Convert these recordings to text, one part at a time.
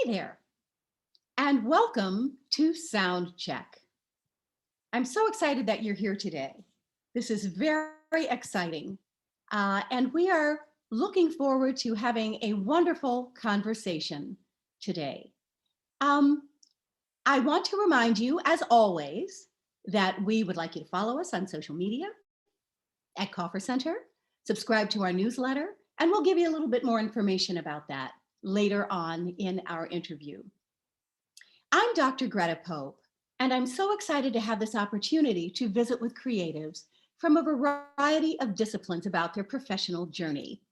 Hey there, and welcome to SoundCheck. I'm so excited that you're here today. This is very exciting, and we are looking forward to having a wonderful conversation today. Um, I want to remind you, as always, that we would like you to follow us on social media at Coffer Center, subscribe to our newsletter, and we'll give you a little bit more information about that later on in our interview. I'm Dr. Greta Pope, and I'm so excited to have this opportunity to visit with creatives from a variety of disciplines about their professional journey.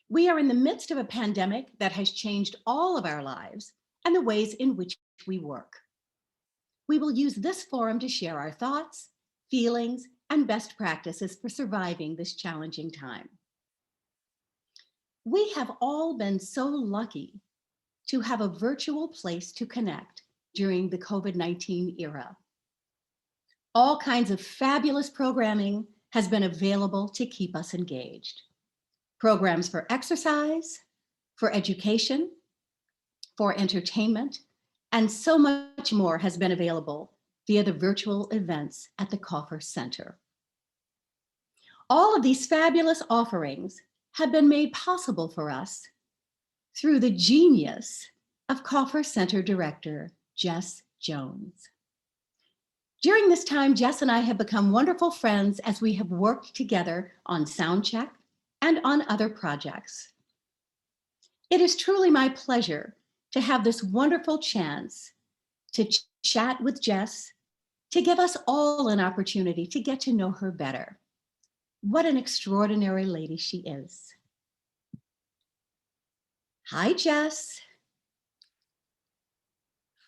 We are in the midst of a pandemic that has changed all of our lives and the ways in which we work. We will use this forum to share our thoughts, feelings, and best practices for surviving this challenging time. We have all been so lucky to have a virtual place to connect during the COVID-19 era. All kinds of fabulous programming has been available to keep us engaged. Programs for exercise, for education, for entertainment, and so much more has been available via the virtual events at the Coffer Center. All of these fabulous offerings have been made possible for us through the genius of Coffer Center Director, Jess Jones. During this time, Jess and I have become wonderful friends as we have worked together on SoundCheck and on other projects. It is truly my pleasure to have this wonderful chance to chat with Jess, to give us all an opportunity to get to know her better. What an extraordinary lady she is. Hi, Jess.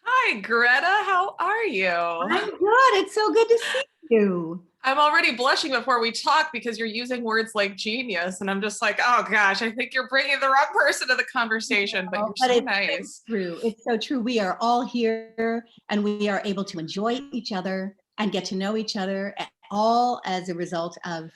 Hi, Greta. How are you? I'm good. It's so good to see you. I'm already blushing before we talk because you're using words like genius. And I'm just like, oh gosh, I think you're bringing the wrong person to the conversation, but you're so nice. True. It's so true. We are all here and we are able to enjoy each other and get to know each other, all as a result of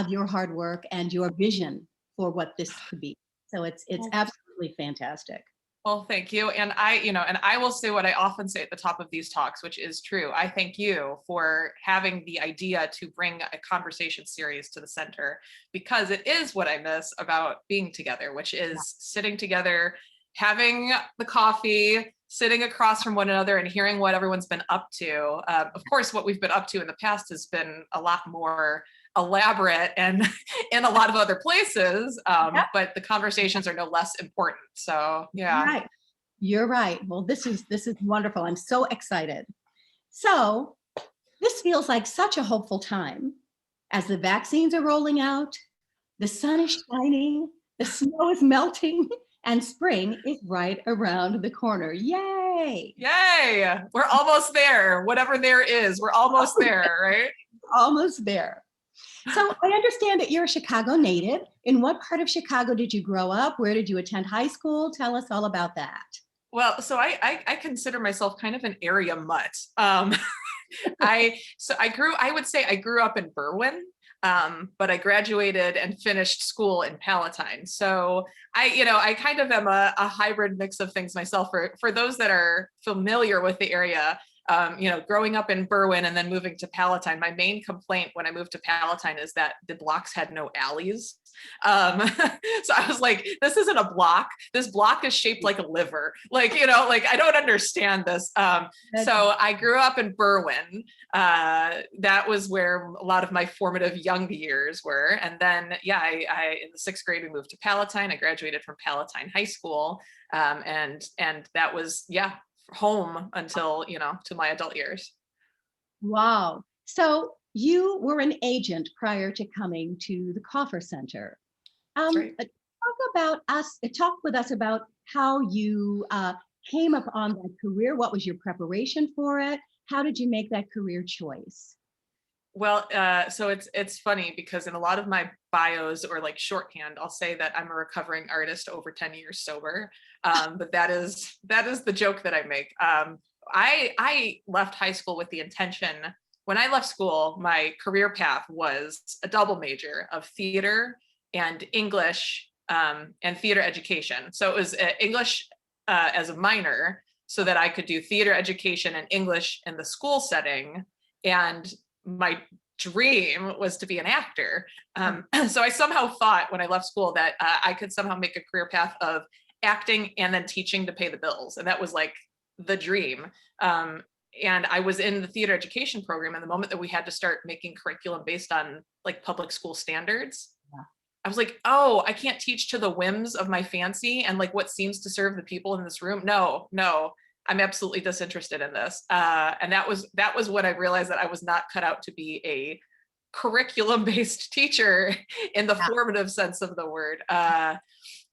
your hard work and your vision for what this could be. So it's absolutely fantastic. Well, thank you. And I will say what I often say at the top of these talks, which is true. I thank you for having the idea to bring a conversation series to the center, because it is what I miss about being together, which is sitting together, having the coffee, sitting across from one another and hearing what everyone's been up to. Of course, what we've been up to in the past has been a lot more elaborate and in a lot of other places, but the conversations are no less important. So yeah. Right. You're right. Well, this is wonderful. I'm so excited. So this feels like such a hopeful time as the vaccines are rolling out, the sun is shining, the snow is melting, and spring is right around the corner. Yay! Yay! We're almost there. Whatever there is, we're almost there, right? Almost there. So I understand that you're a Chicago native. In what part of Chicago did you grow up? Where did you attend high school? Tell us all about that. Well, so I consider myself kind of an area mutt. I would say I grew up in Berwyn, but I graduated and finished school in Palatine. So I kind of am a hybrid mix of things myself. For those that are familiar with the area, growing up in Berwyn and then moving to Palatine, my main complaint when I moved to Palatine is that the blocks had no alleys. So I was like, this isn't a block. This block is shaped like a liver. I don't understand this. So I grew up in Berwyn. That was where a lot of my formative young years were. And then, I in the 6th grade, we moved to Palatine. I graduated from Palatine High School. And that was, home until, to my adult years. Wow. So you were an agent prior to coming to the Coffer Center. Right. Talk with us about how you came upon that career. What was your preparation for it? How did you make that career choice? Well, so it's funny because in a lot of my bios or like shorthand, I'll say that I'm a recovering artist over 10 years sober. But that is the joke that I make. I left high school with the intention. When I left school, my career path was a double major of theater and English and theater education. So it was English as a minor so that I could do theater education and English in the school setting. And my dream was to be an actor. So I somehow thought when I left school that I could somehow make a career path of acting and then teaching to pay the bills. And that was like the dream. And I was in the theater education program. And the moment that we had to start making curriculum based on like public school standards, I was like, oh, I can't teach to the whims of my fancy and like what seems to serve the people in this room. No, I'm absolutely disinterested in this. And that was when I realized that I was not cut out to be a curriculum-based teacher in the formative sense of the word.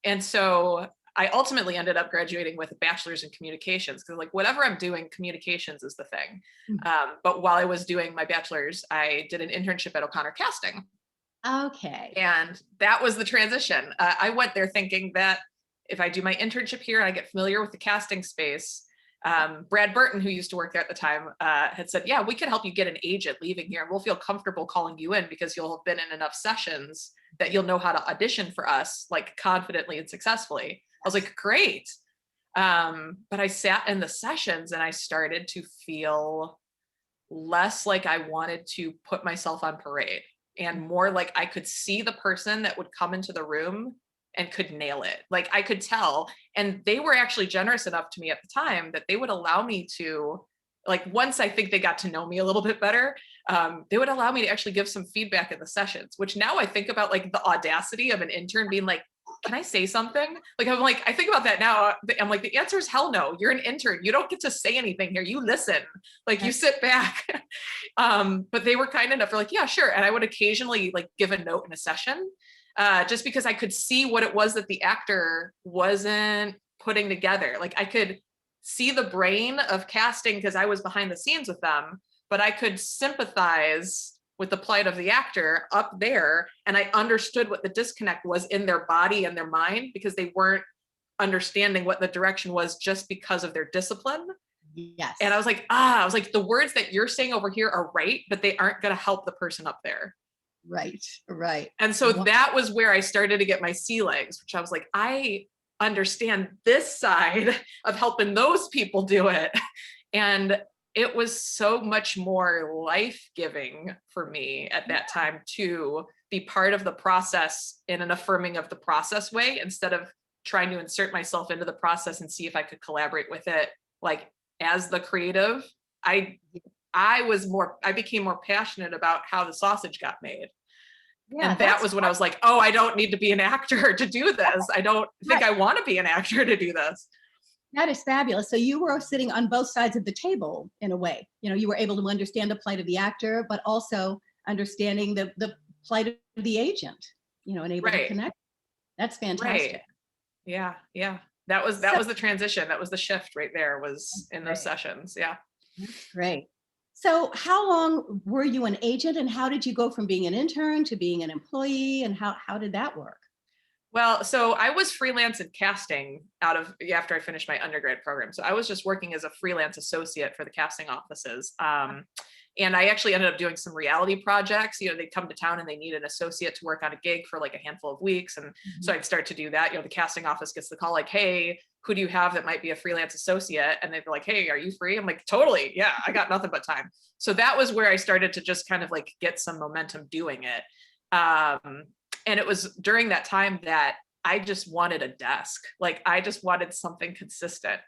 And so I ultimately ended up graduating with a bachelor's in communications because like whatever I'm doing, communications is the thing. But while I was doing my bachelor's, I did an internship at O'Connor Casting. Okay. And that was the transition. I went there thinking that if I do my internship here and I get familiar with the casting space, Brad Burton, who used to work there at the time, had said, yeah, we can help you get an agent leaving here and we'll feel comfortable calling you in because you'll have been in enough sessions that you'll know how to audition for us like confidently and successfully. I was like, great. But I sat in the sessions and I started to feel less like I wanted to put myself on parade and more like I could see the person that would come into the room and could nail it. Like I could tell. And they were actually generous enough to me at the time that they would allow me to, like, once I think they got to know me a little bit better, they would allow me to actually give some feedback in the sessions, which now I think about like the audacity of an intern being like, can I say something? Like, I'm like, I think about that now. I'm like, the answer is hell no. You're an intern. You don't get to say anything here. You listen, like you sit back. But they were kind enough. They're like, yeah, sure. And I would occasionally like give a note in a session just because I could see what it was that the actor wasn't putting together. Like I could see the brain of casting because I was behind the scenes with them, but I could sympathize with the plight of the actor up there. And I understood what the disconnect was in their body and their mind because they weren't understanding what the direction was just because of their discipline. Yes. And I was like, the words that you're saying over here are right, but they aren't going to help the person up there. Right. And so that was where I started to get my sea legs, which I was like, I understand this side of helping those people do it. And it was so much more life-giving for me at that time to be part of the process in an affirming of the process way, instead of trying to insert myself into the process and see if I could collaborate with it. Like as the creative, I became more passionate about how the sausage got made. Yeah, and that was when I was like, oh, I don't need to be an actor to do this. I don't think I want to be an actor to do this. That is fabulous. So you were sitting on both sides of the table in a way. You know, you were able to understand the plight of the actor, but also understanding the plight of the agent, you know, and able to connect. That's fantastic. Right. Yeah. That was the transition. That was the shift right there, was in those sessions. Yeah. That's great. So how long were you an agent and how did you go from being an intern to being an employee, and how did that work? Well, so I was freelance in casting after I finished my undergrad program. So I was just working as a freelance associate for the casting offices. And I actually ended up doing some reality projects. You know, they'd come to town and they need an associate to work on a gig for like a handful of weeks. And so I'd start to do that. You know, the casting office gets the call like, hey, who do you have that might be a freelance associate? And they'd be like, hey, are you free? I'm like, totally. Yeah, I got nothing but time. So that was where I started to just kind of like get some momentum doing it. And it was during that time that I just wanted a desk. Like I just wanted something consistent.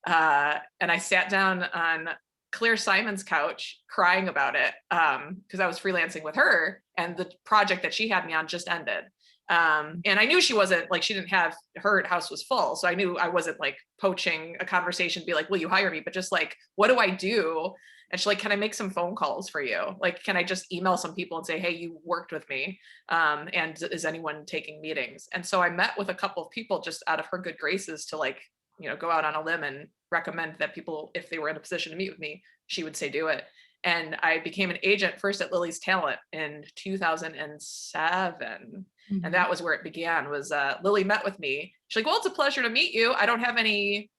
And I sat down on Claire Simon's couch crying about it because I was freelancing with her and the project that she had me on just ended. And I knew she wasn't like, she didn't have, her house was full. So I knew I wasn't like poaching a conversation, be like, will you hire me? But just like, what do I do? And she's like, can I make some phone calls for you? Like, can I just email some people and say, hey, you worked with me. And is anyone taking meetings? And so I met with a couple of people just out of her good graces to like, you know, go out on a limb and recommend that people, if they were in a position to meet with me, she would say, do it. And I became an agent first at Lily's Talent in 2007. And that was where it began, was Lily met with me. She's like, well, it's a pleasure to meet you. I don't have any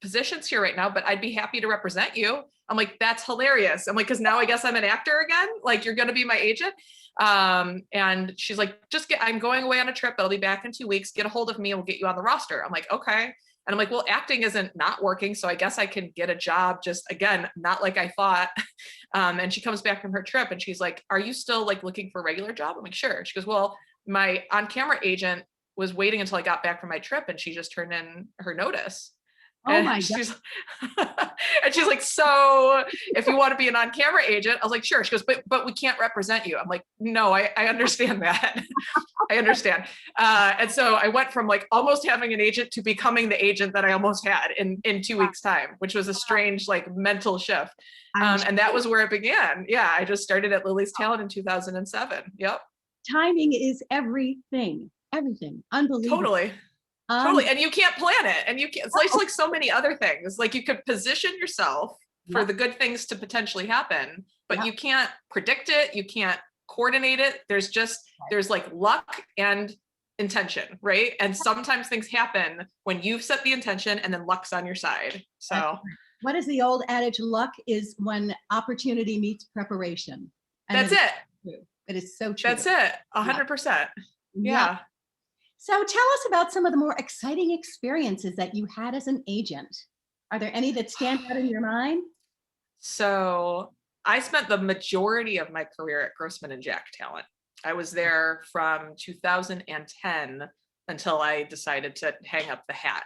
positions here right now, but I'd be happy to represent you. I'm like, that's hilarious. I'm like, because now I guess I'm an actor again. Like, you're going to be my agent. And she's like, I'm going away on a trip. I'll be back in 2 weeks. Get a hold of me and we'll get you on the roster. I'm like, okay. And I'm like, well, acting isn't not working. So I guess I can get a job, just again, not like I thought. And she comes back from her trip and she's like, are you still like looking for a regular job? I'm like, sure. She goes, well, my on-camera agent was waiting until I got back from my trip and she just turned in her notice. Oh And my God. she's like, so if you want to be an on-camera agent, I was like, sure. She goes, but we can't represent you. I'm like, no, I understand that. I understand. And so I went from like almost having an agent to becoming the agent that I almost had in 2 weeks time, which was a strange like mental shift. And that was where it began. Yeah. I just started at Lily's Talent in 2007. Yep. Timing is everything. Everything. Unbelievable. Totally. Totally. And you can't plan it. And you can't, it's like so many other things. Like you could position yourself for the good things to potentially happen, but you can't predict it. You can't coordinate it. There's like luck and intention, right? And sometimes things happen when you've set the intention and then luck's on your side. So what is the old adage? Luck is when opportunity meets preparation. And that's it. True. It is so true. That's it. 100%. Yeah. So tell us about some of the more exciting experiences that you had as an agent. Are there any that stand out in your mind? So I spent the majority of my career at Grossman and Jack Talent. I was there from 2010 until I decided to hang up the hat.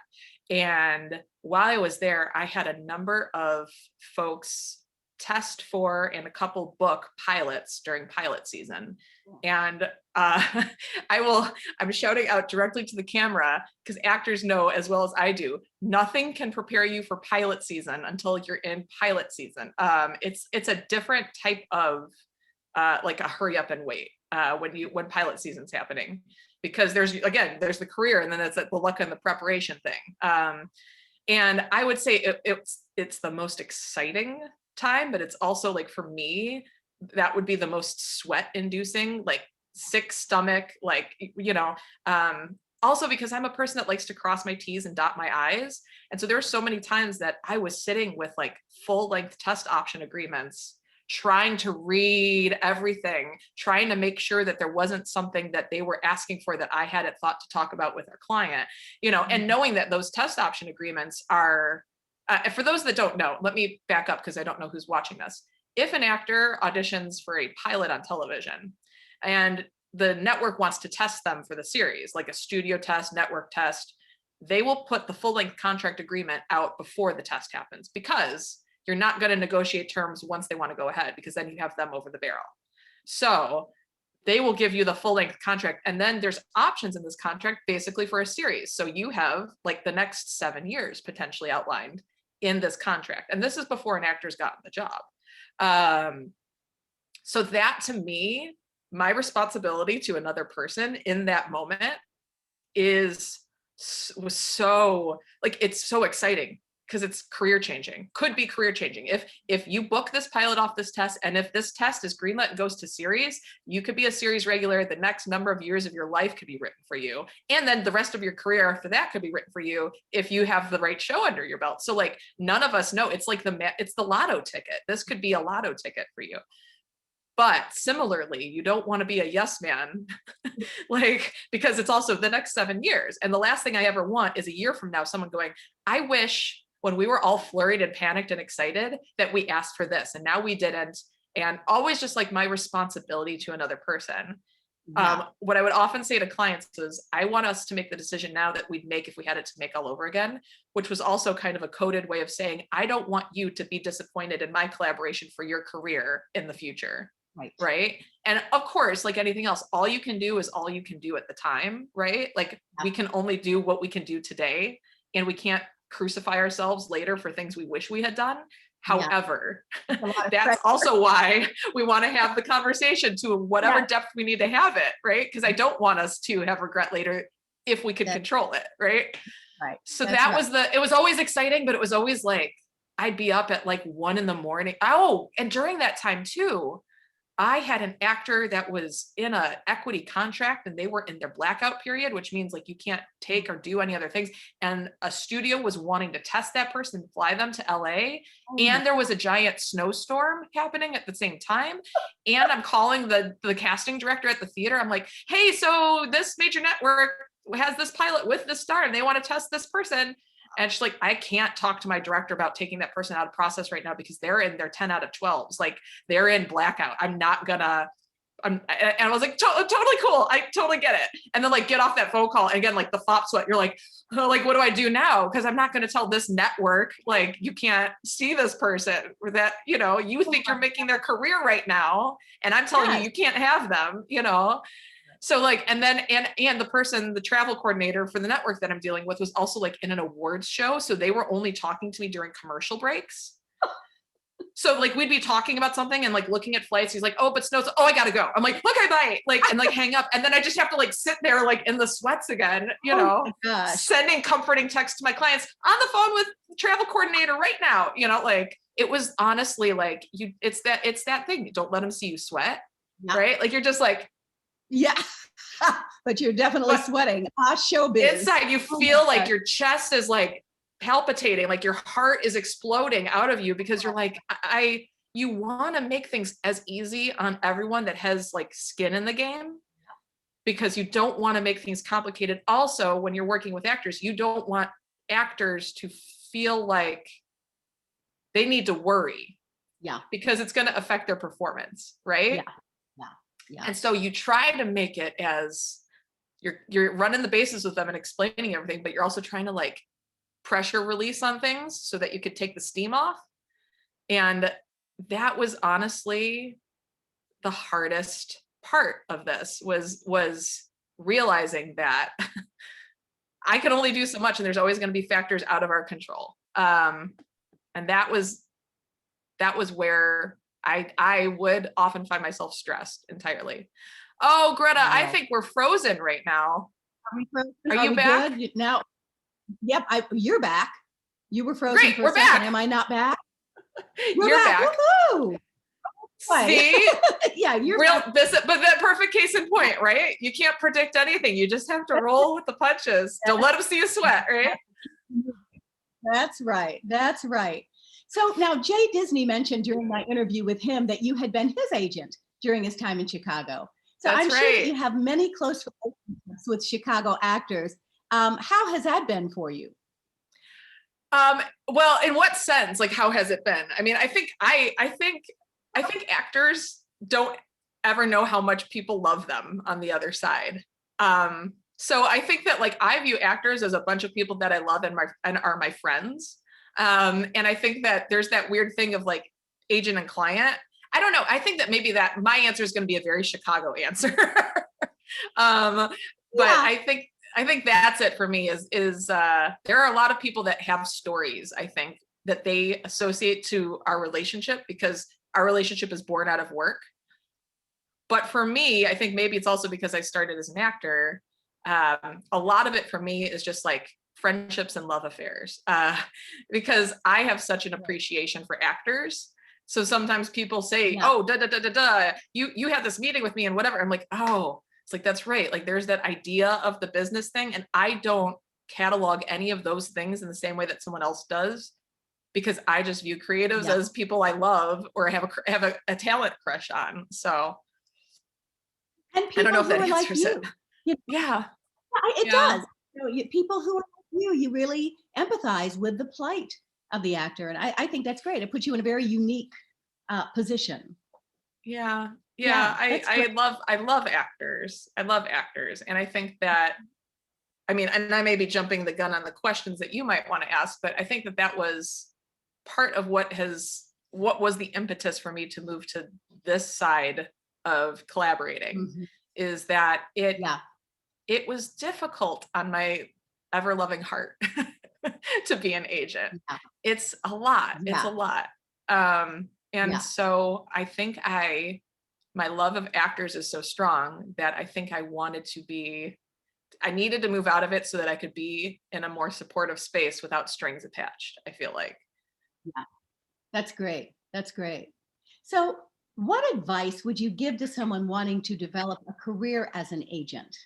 And while I was there, I had a number of folks test for and a couple book pilots during pilot season. And I'm shouting out directly to the camera because actors know as well as I do, nothing can prepare you for pilot season until you're in pilot season. It's a different type of like a hurry up and wait when pilot season's happening, because there's the career and then it's like the luck and the preparation thing. And I would say it's the most exciting time, but it's also like for me, that would be the most sweat inducing, like sick stomach, like, also because I'm a person that likes to cross my T's and dot my I's. And so there were so many times that I was sitting with like full length test option agreements, trying to read everything, trying to make sure that there wasn't something that they were asking for that I hadn't thought to talk about with our client, and knowing that those test option agreements are, for those that don't know, let me back up because I don't know who's watching this. If an actor auditions for a pilot on television and the network wants to test them for the series, like a studio test, network test, they will put the full length contract agreement out before the test happens, because you're not going to negotiate terms once they want to go ahead, because then you have them over the barrel. So they will give you the full length contract. And then there's options in this contract basically for a series. So you have like the next 7 years potentially outlined in this contract. And this is before an actor's gotten the job. So that, to me, my responsibility to another person in that moment was so like, it's so exciting because it's career changing, could be career changing. If you book this pilot off this test, and if this test is greenlit and goes to series, you could be a series regular. The next number of years of your life could be written for you. And then the rest of your career after that could be written for you if you have the right show under your belt. So like, none of us know. It's like it's the lotto ticket. This could be a lotto ticket for you. But similarly, you don't want to be a yes man, like, because it's also the next 7 years. And the last thing I ever want is a year from now, someone going, I wish when we were all flurried and panicked and excited that we asked for this and now we didn't. And always just like my responsibility to another person. Yeah. What I would often say to clients is, I want us to make the decision now that we'd make if we had it to make all over again, which was also kind of a coded way of saying, I don't want you to be disappointed in my collaboration for your career in the future. Right. And of course, like anything else, all you can do is all you can do at the time, right? Like we can only do what we can do today, and we can't crucify ourselves later for things we wish we had done. However, that's also why we want to have the conversation to whatever depth we need to have it, right? Because I don't want us to have regret later if we could control it, right? Right. So that was it was always exciting, but it was always like, I'd be up at like 1 a.m. Oh, and during that time too, I had an actor that was in an equity contract and they were in their blackout period, which means like you can't take or do any other things. And a studio was wanting to test that person, fly them to LA. And there was a giant snowstorm happening at the same time. And I'm calling the casting director at the theater. I'm like, hey, so this major network has this pilot with this star and they want to test this person. And she's like, I can't talk to my director about taking that person out of process right now because they're in their 10 out of 12s. Like they're in blackout. And I was like, totally cool. I totally get it. And then like get off that phone call. And again, like the flop sweat, you're like, oh, like, what do I do now? Because I'm not going to tell this network, like, you can't see this person or that, you think you're making their career right now. And I'm telling you can't have them, So like, and then, and the travel coordinator for the network that I'm dealing with was also like in an awards show. So they were only talking to me during commercial breaks. So like we'd be talking about something and like looking at flights. He's like, oh, but snow's, oh, I gotta go. I'm like, okay, bye. Like, and like hang up. And then I just have to like sit there like in the sweats again, sending comforting texts to my clients on the phone with the travel coordinator right now. Like it was honestly like it's that thing. Don't let them see you sweat. Yeah. Right. Like you're just like, yeah. But you're definitely sweating. Showbiz. Inside you feel like your chest is like palpitating, like your heart is exploding out of you because you're like, you want to make things as easy on everyone that has like skin in the game because you don't want to make things complicated. Also, when you're working with actors, you don't want actors to feel like they need to worry. Yeah. Because it's going to affect their performance, right? Yeah. Yeah. Yeah. And so you try to make it as you're running the bases with them and explaining everything, but you're also trying to like pressure release on things so that you could take the steam off. And that was honestly the hardest part of this was realizing that I can only do so much and there's always going to be factors out of our control. And that was where I would often find myself stressed entirely. Oh, Greta, wow. I think we're frozen right now. Are we frozen? Are you back? Good? Now, yep, you're back. You were frozen. Great, for we're a second. Back. Am I not back? You're back. Woohoo! See? Yeah, you're real. back. But that perfect case in point, right? You can't predict anything. You just have to roll with the punches. Don't let them see you sweat, right? That's right. That's right. So now Jay Disney mentioned during my interview with him that you had been his agent during his time in Chicago. So That's I'm right. sure that you have many close relationships with Chicago actors. How has that been for you? Well, in what sense? Like, how has it been? I mean, I think actors don't ever know how much people love them on the other side. So I think that like I view actors as a bunch of people that I love and are my friends. And I think that there's that weird thing of like agent and client. I don't know. I think that maybe that my answer is going to be a very Chicago answer. But I think that's it for me is there are a lot of people that have stories, I think, that they associate to our relationship because our relationship is born out of work. But for me, I think maybe it's also because I started as an actor. A lot of it for me is just like friendships and love affairs because I have such an appreciation for actors. So sometimes people say, oh, you had this meeting with me and whatever. I'm like, oh, it's like, that's right. Like there's that idea of the business thing. And I don't catalog any of those things in the same way that someone else does, because I just view creatives as people I love or have a talent crush on. So and people I don't know if that answers it. Yeah. It does. People who are like you really empathize with the plight of the actor. And I think that's great. It puts you in a very unique position. Yeah. I love actors. I love actors. And I think that, I mean, and I may be jumping the gun on the questions that you might want to ask, but I think that was part of what was the impetus for me to move to this side of collaborating is that it was difficult on my ever loving heart to be an agent. Yeah. It's a lot. Yeah. It's a lot. So I think my love of actors is so strong that I think I needed to move out of it so that I could be in a more supportive space without strings attached, I feel like. Yeah, that's great. That's great. So what advice would you give to someone wanting to develop a career as an agent?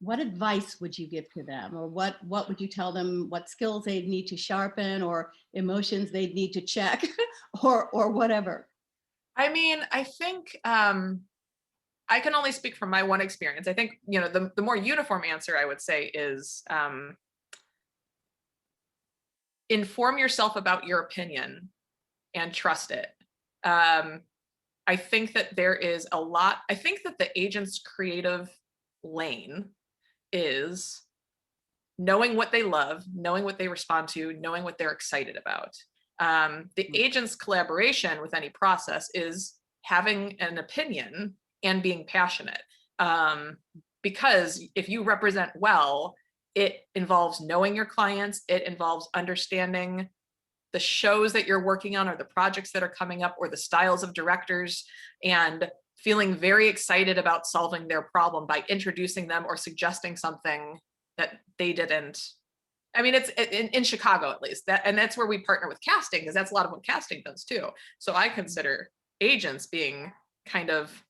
What advice would you give to them, or what would you tell them? What skills they need to sharpen, or emotions they need to check, or whatever? I mean, I think I can only speak from my one experience. I think the more uniform answer I would say is inform yourself about your opinion and trust it. I think that there is a lot, I think that the agent's creative lane is knowing what they love, knowing what they respond to, knowing what they're excited about. The agent's collaboration with any process is having an opinion and being passionate. Because if you represent well, it involves knowing your clients, it involves understanding the shows that you're working on or the projects that are coming up or the styles of directors, and feeling very excited about solving their problem by introducing them or suggesting something that they didn't. I mean, it's in Chicago, at least, that, and that's where we partner with casting, because that's a lot of what casting does too. So I consider agents being kind of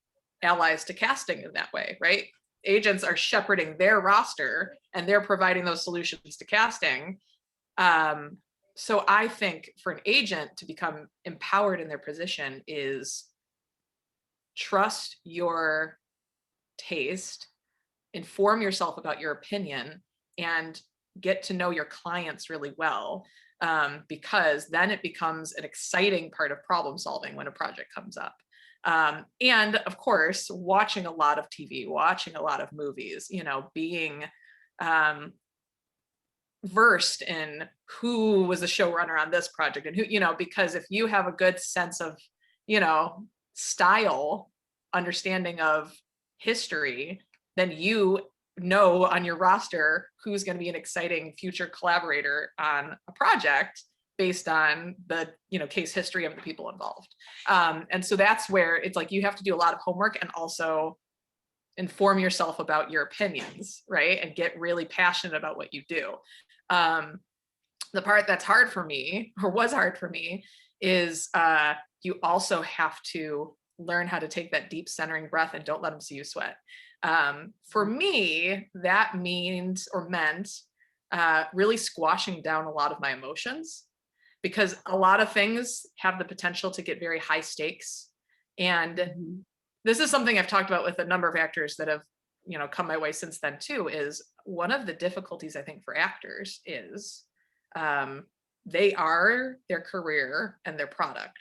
allies to casting in that way, right? Agents are shepherding their roster and they're providing those solutions to casting. So I think for an agent to become empowered in their position is trust your taste, inform yourself about your opinion, and get to know your clients really well, because then it becomes an exciting part of problem solving when a project comes up. And of course, watching a lot of TV, watching a lot of movies, you know, being versed in who was the showrunner on this project and who, you know, because if you have a good sense of, you know, style, understanding of history, then you know on your roster who's going to be an exciting future collaborator on a project based on the, you know, case history of the people involved. And so that's where it's like you have to do a lot of homework and also inform yourself about your opinions, right? And get really passionate about what you do. The part that's hard for me, or was hard for me, is you also have to learn how to take that deep centering breath and don't let them see you sweat. For me, that means or meant really squashing down a lot of my emotions, because a lot of things have the potential to get very high stakes. And this is something I've talked about with a number of actors that have, you know, come my way since then too, is one of the difficulties I think for actors is they are their career and their product.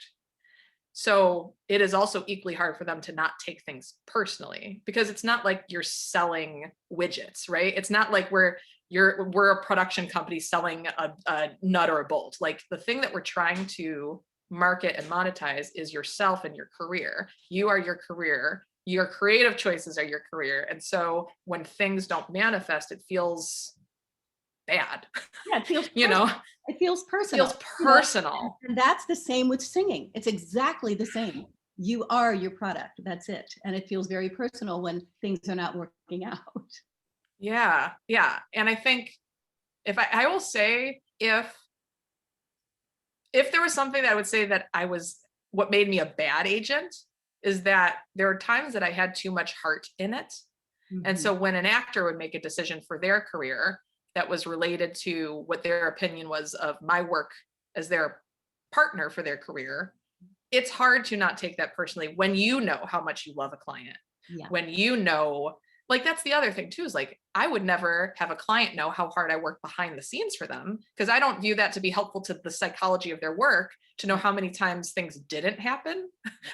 So it is also equally hard for them to not take things personally, because it's not like you're selling widgets, right? It's not like we're a production company selling a nut or a bolt. Like the thing that we're trying to market and monetize is yourself and your career. You are your career. Your creative choices are your career. And so when things don't manifest, it feels bad. Yeah, it feels you know, it feels personal. Feels personal. And that's the same with singing. It's exactly the same. You are your product. That's it. And it feels very personal when things are not working out. Yeah. Yeah. And I think if I will say, if there was something that I would say that what made me a bad agent is that there are times that I had too much heart in it. And so when an actor would make a decision for their career that was related to what their opinion was of my work as their partner for their career, it's hard to not take that personally when you know how much you love a client. Yeah. When you know, like, that's the other thing too, is like, I would never have a client know how hard I work behind the scenes for them, because I don't view that to be helpful to the psychology of their work, to know how many times things didn't happen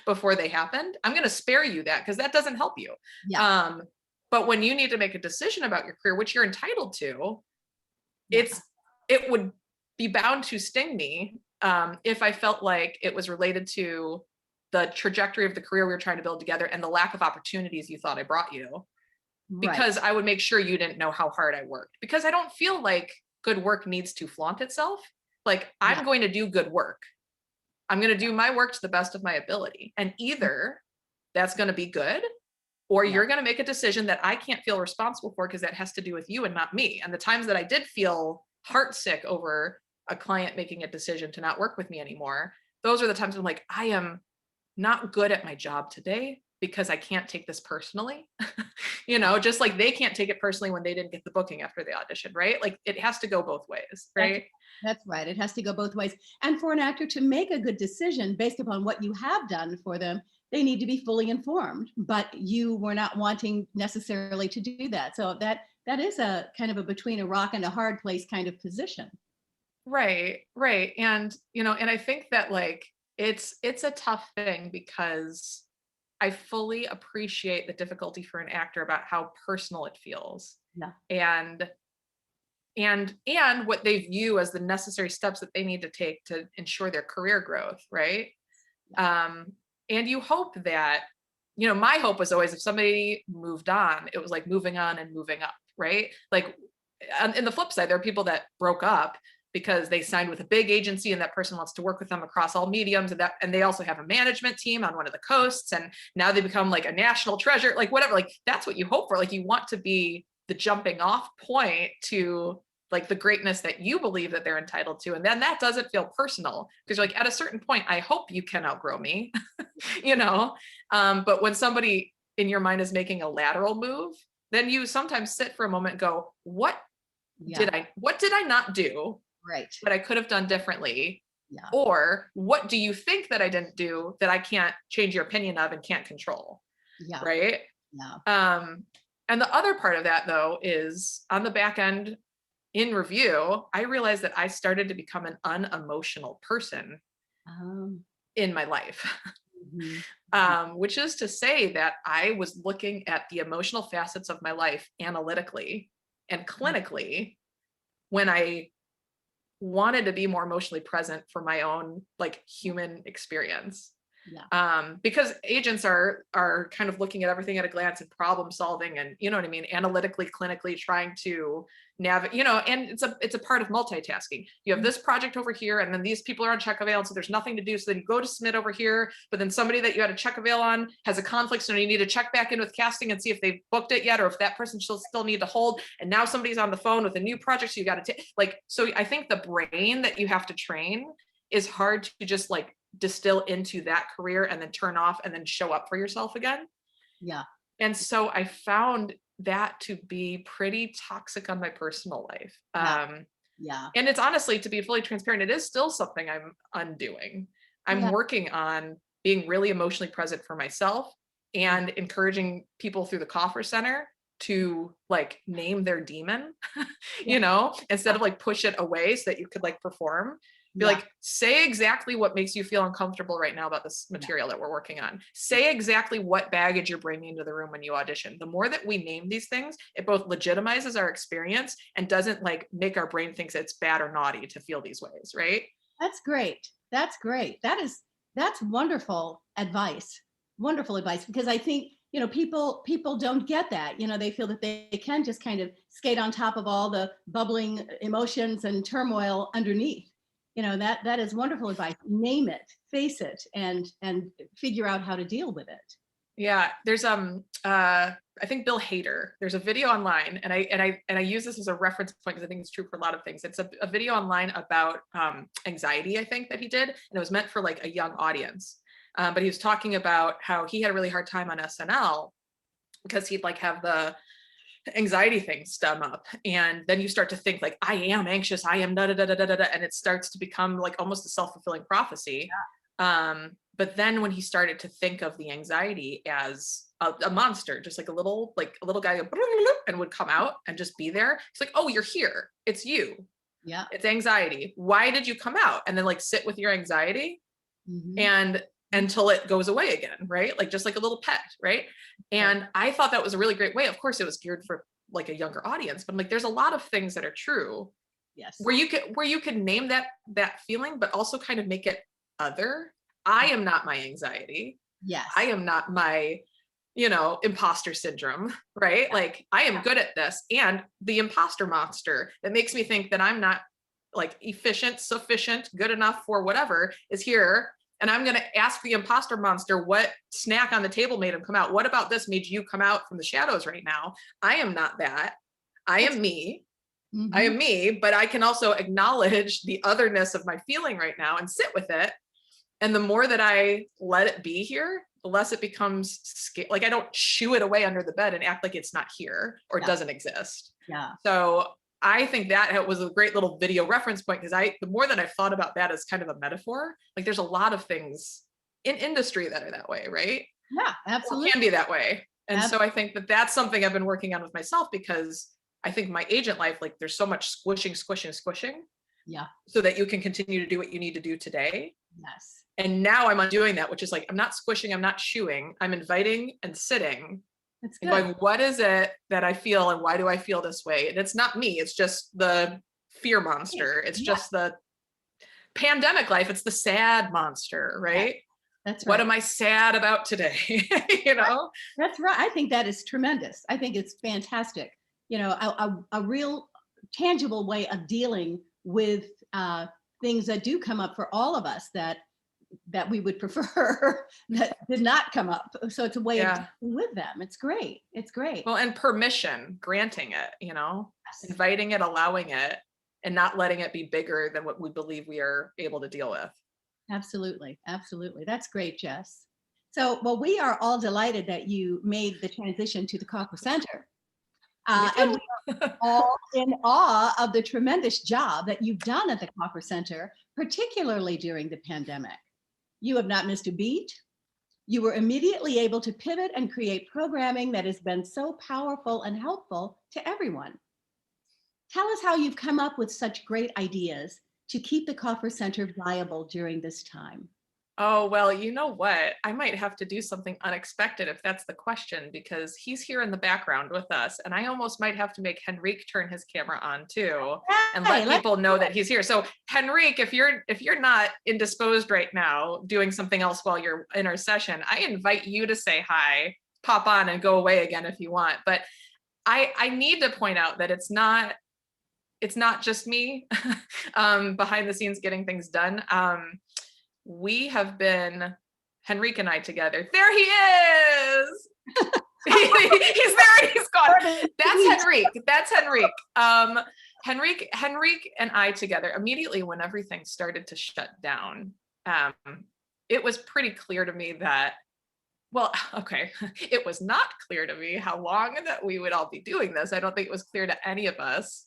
before they happened. I'm going to spare you that, because that doesn't help you. Yeah. But when you need to make a decision about your career, which you're entitled to, it would be bound to sting me if I felt like it was related to the trajectory of the career we were trying to build together and the lack of opportunities you thought I brought you. Because I would make sure you didn't know how hard I worked, because I don't feel like good work needs to flaunt itself. Like, I'm going to do good work. I'm going to do my work to the best of my ability. And either that's going to be good, or you're going to make a decision that I can't feel responsible for, because that has to do with you and not me. And the times that I did feel heartsick over a client making a decision to not work with me anymore, those are the times I'm like, I am not good at my job today, because I can't take this personally. You know, just like they can't take it personally when they didn't get the booking after the audition, right? Like, it has to go both ways, right? That's right. It has to go both ways. And for an actor to make a good decision based upon what you have done for them, they need to be fully informed, but you were not wanting necessarily to do that. So that is a kind of a between a rock and a hard place kind of position. Right. And, and I think that like it's a tough thing because I fully appreciate the difficulty for an actor about how personal it feels. Yeah. And and what they view as the necessary steps that they need to take to ensure their career growth, right? Um, and you hope that, my hope was always if somebody moved on, it was like moving on and moving up, right? Like, in the flip side, there are people that broke up because they signed with a big agency and that person wants to work with them across all mediums, and they also have a management team on one of the coasts, and now they become like a national treasure, like whatever. Like that's what you hope for. Like you want to be the jumping off point to like the greatness that you believe that they're entitled to, and then that doesn't feel personal because like at a certain point I hope you can outgrow me. you know but when somebody in your mind is making a lateral move, then you sometimes sit for a moment and go, Yeah. what did I not do Right. that I could have done differently? Yeah. Or what do you think that I didn't do that I can't change your opinion of and can't control? Yeah. Right. Yeah. And the other part of that though is on the back end in review, I realized that I started to become an unemotional person Um, in my life. mhm. Which is to say that I was looking at the emotional facets of my life analytically and clinically when I wanted to be more emotionally present for my own like human experience. Yeah. Because agents are kind of looking at everything at a glance and problem solving and you know what I mean, analytically, clinically trying to navigate, and it's a part of multitasking. You have this project over here, and then these people are on check avail, and so there's nothing to do. So then you go to submit over here, but then somebody that you had a check avail on has a conflict, so you need to check back in with casting and see if they've booked it yet, or if that person still need to hold. And now somebody's on the phone with a new project, so you got to take like. So I think the brain that you have to train is hard to just like distill into that career and then turn off and then show up for yourself again. Yeah. And so I found that to be pretty toxic on my personal life. Yeah. Yeah. And it's honestly, to be fully transparent, it is still something I'm undoing. I'm Yeah. working on being really emotionally present for myself and encouraging people through the Coffer Center to like name their demon, instead of like push it away so that you could like perform. Be Yeah. like, say exactly what makes you feel uncomfortable right now about this material that we're working on. Say exactly what baggage you're bringing into the room when you audition. The more that we name these things, it both legitimizes our experience and doesn't like make our brain thinks it's bad or naughty to feel these ways, right? That's great. That's great. That's wonderful advice. Wonderful advice, because I think, people don't get that. They feel that they can just kind of skate on top of all the bubbling emotions and turmoil underneath. That is wonderful advice. Name it, face it, and figure out how to deal with it. Yeah, there's I think Bill Hader. There's a video online, and I use this as a reference point because I think it's true for a lot of things. It's a video online about anxiety, I think, that he did, and it was meant for like a young audience. But he was talking about how he had a really hard time on SNL because he'd like have the anxiety thing stem up, and then you start to think like, I am anxious, I am da da da da da da, and it starts to become like almost a self-fulfilling prophecy. But then when he started to think of the anxiety as a monster, just like a little guy, and would come out and just be there, it's like, oh, you're here, it's you, Yeah. it's anxiety, why did you come out? And then like sit with your anxiety and until it goes away again, right? Like just like a little pet, right? And I thought that was a really great way. Of course, it was geared for like a younger audience, but like there's a lot of things that are true Yes. where you can name that feeling, but also kind of make it other. I am not my anxiety. Yes. I am not my, imposter syndrome, right? Like I am good at this. And the imposter monster that makes me think that I'm not like efficient, sufficient, good enough for whatever is here. And I'm going to ask the imposter monster what snack on the table made him come out. What about this made you come out from the shadows right now? I am not that. I am me. I am me, but I can also acknowledge the otherness of my feeling right now and sit with it. And the more that I let it be here, the less it becomes like I don't shoo it away under the bed and act like it's not here or doesn't exist. Yeah. So I think that was a great little video reference point because the more that I've thought about that as kind of a metaphor, like there's a lot of things in industry that are that way, right? Yeah, absolutely. Or can be that way. And Absolutely. so I think that that's something I've been working on with myself because I think my agent life, like there's so much squishing. Yeah. so that you can continue to do what you need to do today. Yes. And now I'm undoing that, which is like, I'm not squishing, I'm not chewing, I'm inviting and sitting That's and good. going, what is it that I feel and why do I feel this way? And it's not me, it's just the fear monster. It's just the pandemic life. It's the sad monster, right? That's What right. am I sad about today? You know? That's right. I think that is tremendous. I think it's fantastic. You know, a real tangible way of dealing with things that do come up for all of us that we would prefer that did not come up. So it's a way of Yeah. dealing with them. It's great. It's great. Well, and permission, granting it, you know, Yes. inviting it, allowing it, and not letting it be bigger than what we believe we are able to deal with. Absolutely. Absolutely. That's great, Jess. So, well, we are all delighted that you made the transition to the Cawker Center. And we are all in awe of the tremendous job that you've done at the Cawker Center, particularly during the pandemic. You have not missed a beat. You were immediately able to pivot and create programming that has been so powerful and helpful to everyone. Tell us how you've come up with such great ideas to keep the Cawker Center viable during this time. Oh, well, you know what? I might have to do something unexpected if that's the question, because he's here in the background with us. And I almost might have to make Henrique turn his camera on too and let people know that he's here. So Henrique, if you're not indisposed right now doing something else while you're in our session, I invite you to say hi, pop on and go away again if you want. But I need to point out that it's not just me behind the scenes getting things done. We have been, Henrique and I together. There he is. He's there and he's gone. That's Henrique. That's Henrique. Henrique and I together immediately when everything started to shut down. It was pretty clear to me that, well, okay, it was not clear to me how long that we would all be doing this. I don't think it was clear to any of us.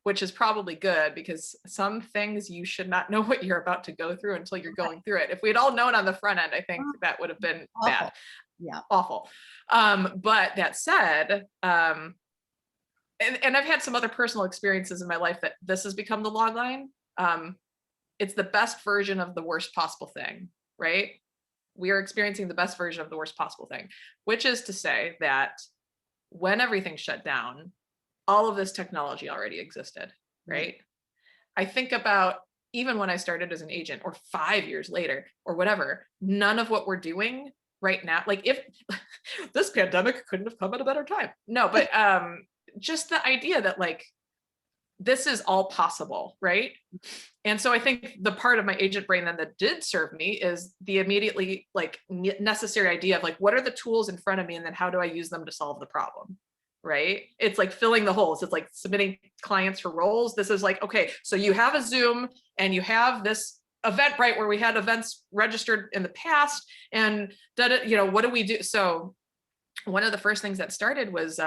Which is probably good, because some things you should not know what you're about to go through until you're going through it. If we'd all known on the front end, I think that would have been bad. Yeah. Awful. But that said, and I've had some other personal experiences in my life that this has become the log line. It's the best version of the worst possible thing, right? We are experiencing the best version of the worst possible thing, which is to say that when everything shut down, all of this technology already existed, right? I think about even when I started as an agent or 5 years later or whatever, none of what we're doing right now, like if this pandemic couldn't have come at a better time. No, but just the idea that like, this is all possible, right? And so I think the part of my agent brain then that did serve me is the immediately like necessary idea of like, what are the tools in front of me? And then how do I use them to solve the problem? Right? It's like filling the holes. It's like submitting clients for roles. This is like, okay, so you have a Zoom and you have this Eventbrite where we had events registered in the past, and what do we do? So one of the first things that started was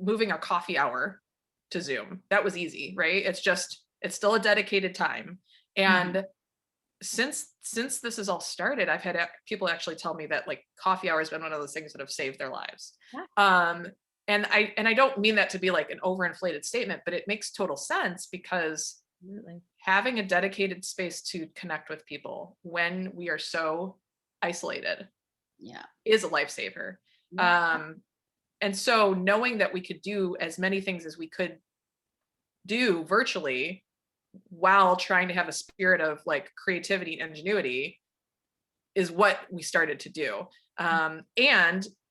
moving our coffee hour to Zoom. That was easy, right? It's still a dedicated time. And since this has all started, I've had people actually tell me that like coffee hour has been one of those things that have saved their lives. And I don't mean that to be like an overinflated statement, but it makes total sense, because having a dedicated space to connect with people when we are so isolated is a lifesaver. And so knowing that we could do as many things as we could do virtually while trying to have a spirit of like creativity and ingenuity is what we started to do. And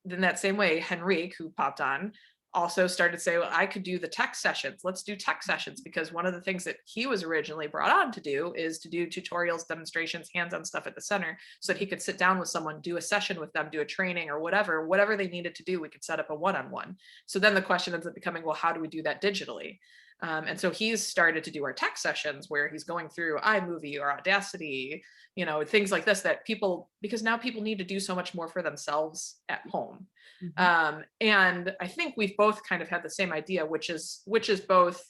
then that same way, Henrique, who popped on, also started to say, well, I could do the tech sessions. Let's do tech sessions, because one of the things that he was originally brought on to do is to do tutorials, demonstrations, hands-on stuff at the center, so that he could sit down with someone, do a session with them, do a training or whatever they needed to do. We could set up a one-on-one. So then the question ends up becoming, well, how do we do that digitally? And so he's started to do our tech sessions where he's going through iMovie or Audacity, things like this that because now people need to do so much more for themselves at home. And I think we've both kind of had the same idea, which is both,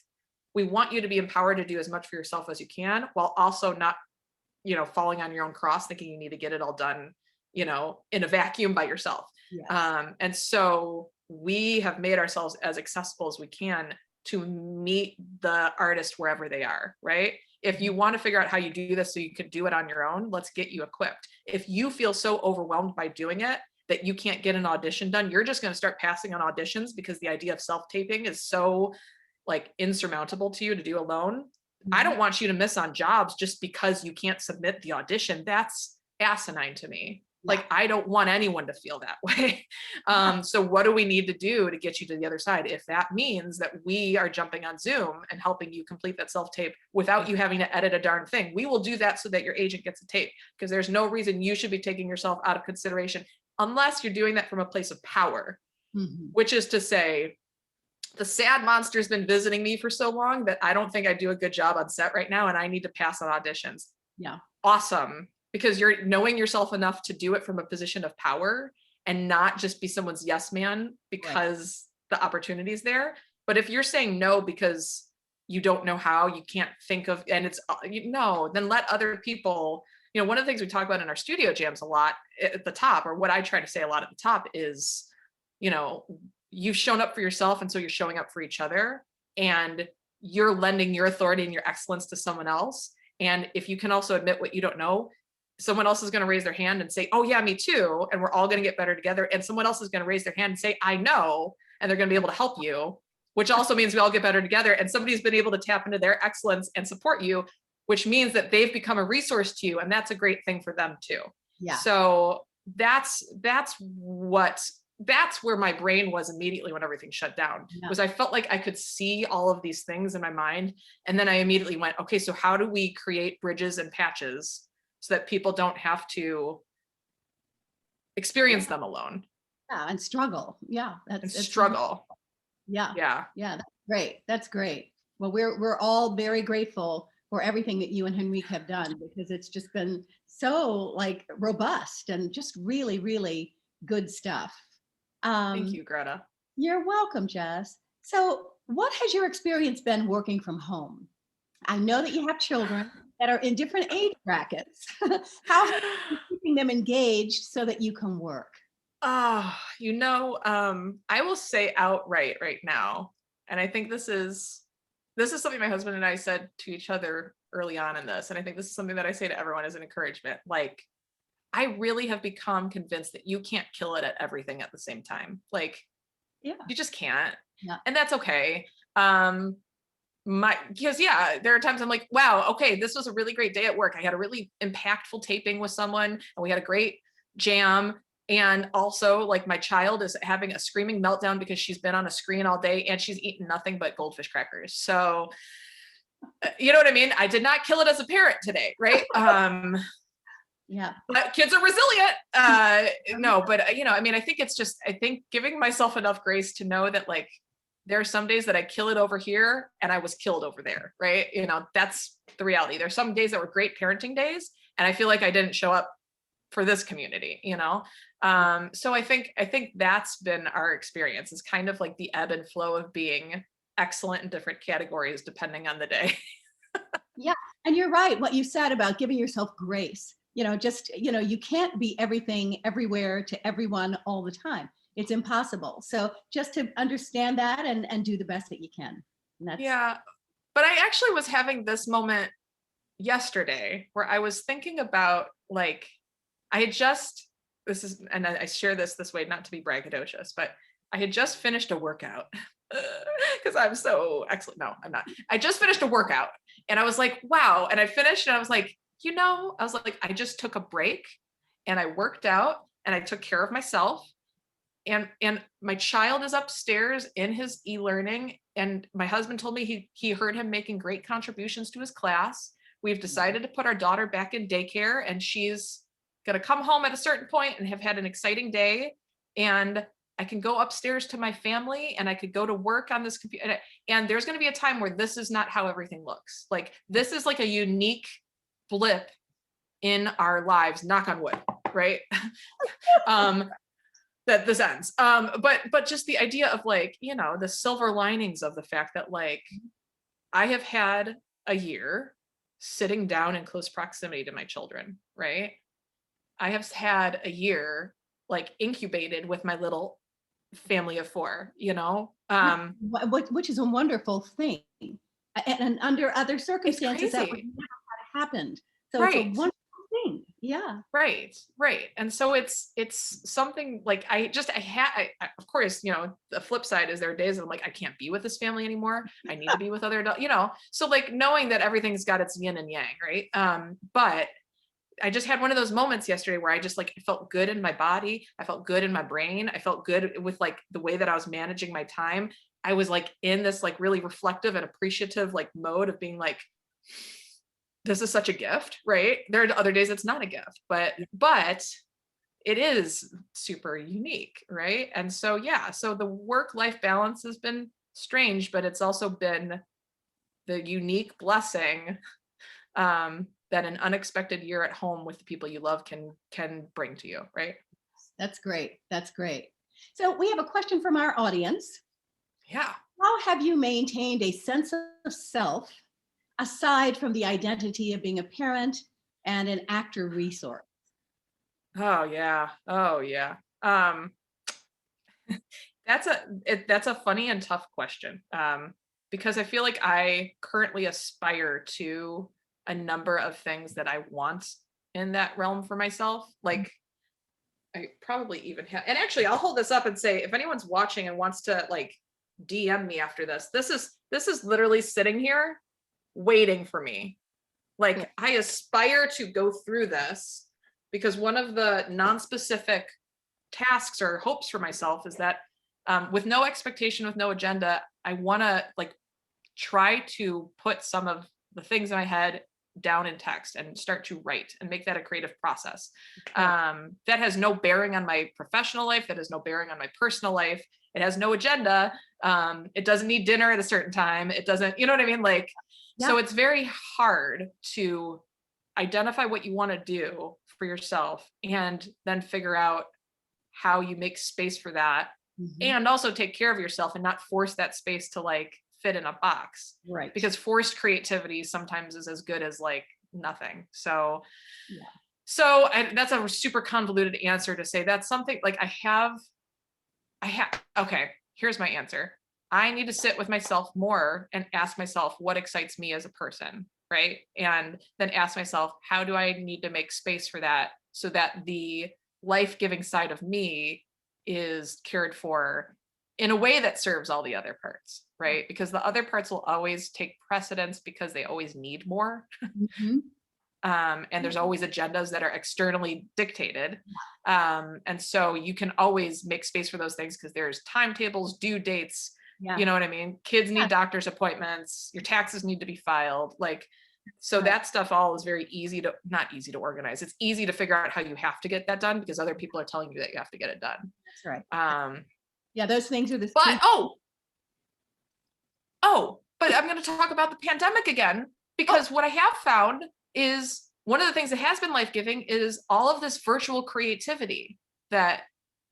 we want you to be empowered to do as much for yourself as you can, while also not, falling on your own cross, thinking you need to get it all done, in a vacuum by yourself. And so we have made ourselves as accessible as we can to meet the artist wherever they are, right? If you want to figure out how you do this so you could do it on your own, let's get you equipped. If you feel so overwhelmed by doing it that you can't get an audition done, you're just going to start passing on auditions because the idea of self-taping is so like insurmountable to you to do alone. I don't want you to miss on jobs just because you can't submit the audition. That's asinine to me. Like, I don't want anyone to feel that way. So what do we need to do to get you to the other side? If that means that we are jumping on Zoom and helping you complete that self-tape without you having to edit a darn thing, we will do that so that your agent gets a tape, because there's no reason you should be taking yourself out of consideration unless you're doing that from a place of power, which is to say, the sad monster's been visiting me for so long that I don't think I do a good job on set right now, and I need to pass on auditions. Yeah. Awesome. Because you're knowing yourself enough to do it from a position of power and not just be someone's yes man because the opportunity is there. But if you're saying no because you don't know how, you can't think of, and it's no, then let other people, one of the things we talk about in our studio jams a lot at the top, or what I try to say a lot at the top is, you've shown up for yourself, and so you're showing up for each other, and you're lending your authority and your excellence to someone else. And if you can also admit what you don't know, someone else is going to raise their hand and say, oh yeah, me too. And we're all going to get better together. And someone else is going to raise their hand and say, I know. And they're going to be able to help you, which also means we all get better together. And somebody's been able to tap into their excellence and support you, which means that they've become a resource to you. And that's a great thing for them too. Yeah. So that's where my brain was immediately when everything shut down. Was I felt like I could see all of these things in my mind. And then I immediately went, okay, so how do we create bridges and patches so that people don't have to experience them alone? Yeah, and struggle. Yeah. That's struggle. Yeah. Yeah. Yeah. That's great. That's great. Well, we're all very grateful for everything that you and Henrique have done, because it's just been so like robust and just really, really good stuff. Thank you, Greta. You're welcome, Jess. So what has your experience been working from home? I know that you have children that are in different age brackets. How have you been keeping them engaged so that you can work? I will say outright right now, and I think this is something my husband and I said to each other early on in this, and I think this is something that I say to everyone as an encouragement. Like, I really have become convinced that you can't kill it at everything at the same time. Like, you just can't. Yeah. And that's okay. Because there are times I'm like, wow, okay, this was a really great day at work. I had a really impactful taping with someone, and we had a great jam. And also, like, my child is having a screaming meltdown because she's been on a screen all day and she's eaten nothing but goldfish crackers. So, you know what I mean? I did not kill it as a parent today, right? Yeah. But kids are resilient. No, but I think giving myself enough grace to know that, like, there are some days that I kill it over here and I was killed over there, right? That's the reality. There's some days that were great parenting days, and I feel like I didn't show up for this community, So I think that's been our experience, is kind of like the ebb and flow of being excellent in different categories depending on the day. Yeah. And you're right. What you said about giving yourself grace, you can't be everything everywhere to everyone all the time. It's impossible. So just to understand that and do the best that you can. Yeah. But I actually was having this moment yesterday where I was thinking about, like, I share this way, not to be braggadocious, but I had just finished a workout because I'm so excellent. No, I'm not. I just finished a workout and I was like, wow. And I finished and I was like, I just took a break and I worked out and I took care of myself. And my child is upstairs in his e-learning. And my husband told me he heard him making great contributions to his class. We've decided to put our daughter back in daycare, and she's going to come home at a certain point and have had an exciting day. And I can go upstairs to my family and I could go to work on this computer. And there's going to be a time where this is not how everything looks. Like, this is like a unique blip in our lives, knock on wood, right? That this ends. But just the idea of, like, the silver linings of the fact that, like, I have had a year sitting down in close proximity to my children, right? I have had a year, like, incubated with my little family of 4, Which is a wonderful thing. And under other circumstances that would crazy. never have happened. So it's a Right. wonderful thing. Yeah. Right, right. And so it's something like of course, the flip side is there are days that I'm like, I can't be with this family anymore. I need to be with other adults, So like knowing that everything's got its yin and yang, right? But I just had one of those moments yesterday where I just like, I felt good in my body. I felt good in my brain. I felt good with like the way that I was managing my time. I was like in this like really reflective and appreciative like mode of being like, this is such a gift, right? There are other days it's not a gift, but it is super unique, right? And so yeah, so the work-life balance has been strange, but it's also been the unique blessing that an unexpected year at home with the people you love can bring to you, right? That's great. That's great. So we have a question from our audience. Yeah. How have you maintained a sense of self aside from the identity of being a parent and an actor resource? Oh yeah. Oh yeah. That's a funny and tough question. Because I feel like I currently aspire to a number of things that I want in that realm for myself. Like I probably even have, and actually I'll hold this up and say, if anyone's watching and wants to like DM me after this is literally sitting here waiting for me. Like I aspire to go through this because one of the non-specific tasks or hopes for myself is that with no expectation, with no agenda, I want to like try to put some of the things in my head down in text and start to write and make that a creative process. That has no bearing on my professional life. That has no bearing on my personal life. It has no agenda. It doesn't need dinner at a certain time. It doesn't, you know what I mean? Like, so it's very hard to identify what you want to do for yourself and then figure out how you make space for that and also take care of yourself and not force that space to like fit in a box. Right. Because forced creativity sometimes is as good as like nothing. So, that's a super convoluted answer to say that's something like okay, here's my answer. I need to sit with myself more and ask myself what excites me as a person, right? And then ask myself, how do I need to make space for that so that the life-giving side of me is cared for in a way that serves all the other parts, right? Because the other parts will always take precedence because they always need more. And there's always agendas that are externally dictated. And so you can always make space for those things because there's timetables, due dates, you know what I mean? Kids need doctor's appointments, your taxes need to be filed. Like, so that stuff all is very not easy to organize. It's easy to figure out how you have to get that done because other people are telling you that you have to get it done. That's right. Yeah, those things are the but but I'm going to talk about the pandemic again because what I have found is one of the things that has been life-giving is all of this virtual creativity that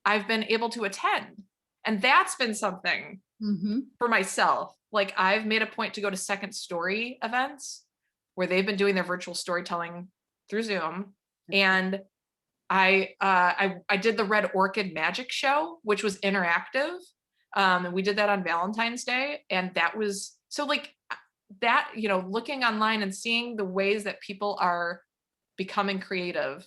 I've been able to attend. And that's been something for myself. Like I've made a point to go to Second Story events where they've been doing their virtual storytelling through Zoom. And I did the Red Orchid Magic Show, which was interactive. And we did that on Valentine's Day. And that was so like that, looking online and seeing the ways that people are becoming creative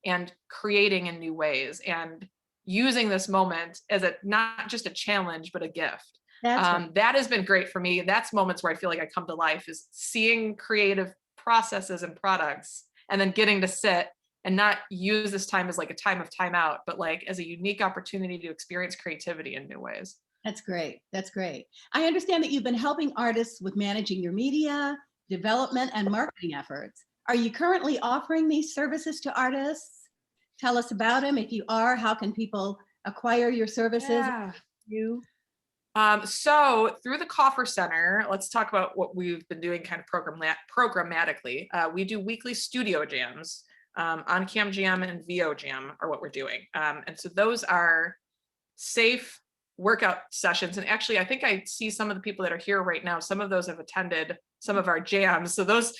and creating in new ways and using this moment as not just a challenge, but a gift. That has been great for me. That's moments where I feel like I come to life is seeing creative processes and products and then getting to sit and not use this time as like a time of time out, but like as a unique opportunity to experience creativity in new ways. That's great. That's great. I understand that you've been helping artists with managing your media, development, and marketing efforts. Are you currently offering these services to artists? Tell us about them. If you are, how can people acquire your services? So through the Coffer Center, let's talk about what we've been doing kind of programmatically. We do weekly studio jams. On Cam Jam and VO Jam are what we're doing. And so those are safe workout sessions. And actually, I think I see some of the people that are here right now. Some of those have attended some of our jams. So those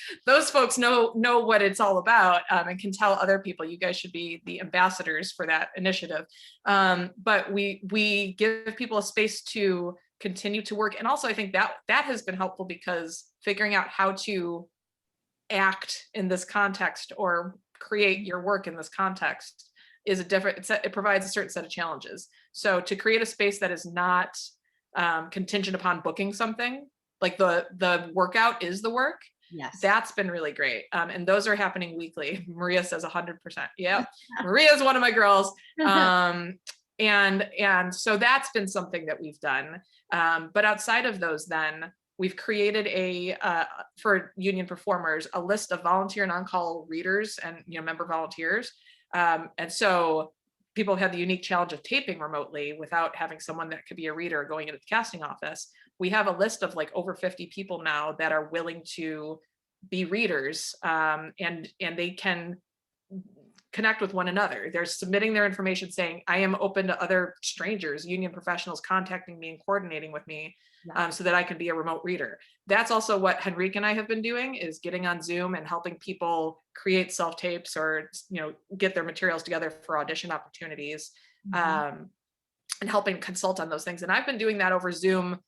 folks know what it's all about and can tell other people, you guys should be the ambassadors for that initiative. But we give people a space to continue to work. And also I think that has been helpful because figuring out how to act in this context or create your work in this context is it provides a certain set of challenges. So to create a space that is not contingent upon booking something, like the workout is the work. Yes. That's been really great. And those are happening weekly. Maria says 100%. Yeah. Maria's one of my girls. And so that's been something that we've done. But outside of those, then we've created for union performers, a list of volunteer and on-call readers and, member volunteers. And so people have had the unique challenge of taping remotely without having someone that could be a reader going into the casting office. We have a list of like over 50 people now that are willing to be readers, and they can connect with one another. They're submitting their information saying, I am open to other strangers, union professionals contacting me and coordinating with me, so that I can be a remote reader. That's also what Henrique and I have been doing, is getting on Zoom and helping people create self-tapes or, get their materials together for audition opportunities, and helping consult on those things. And I've been doing that over Zoom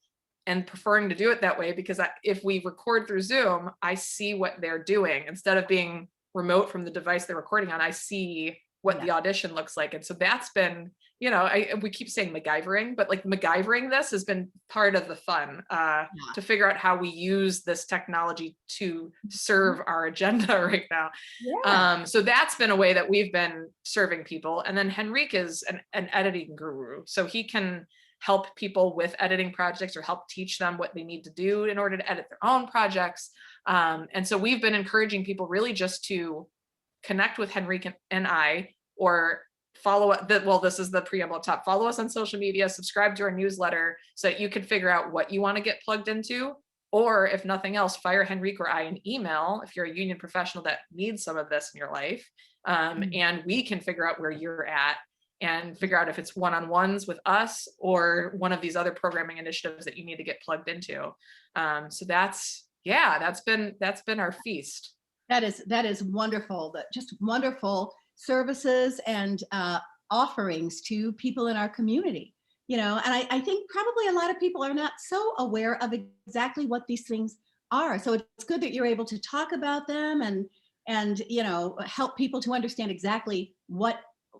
and preferring to do it that way because if we record through Zoom, I see what they're doing instead of being remote from the device they're recording on. I see what the audition looks like. And so that's been, we keep saying MacGyvering, but like MacGyvering this has been part of the fun, to figure out how we use this technology to serve our agenda right now. So that's been a way that we've been serving people. And then Henrique is an editing guru. So he can help people with editing projects or help teach them what they need to do in order to edit their own projects. And so we've been encouraging people really just to connect with Henrique and I, or follow up. This is the preamble up top. Follow us on social media, subscribe to our newsletter so that you can figure out what you want to get plugged into. Or if nothing else, fire Henrique or I an email if you're a union professional that needs some of this in your life. And we can figure out where you're at and figure out if it's one-on-ones with us or one of these other programming initiatives that you need to get plugged into. So that's been our feast. That is wonderful. Just wonderful services and offerings to people in our community. And I think probably a lot of people are not so aware of exactly what these things are. So it's good that you're able to talk about them and help people to understand exactly what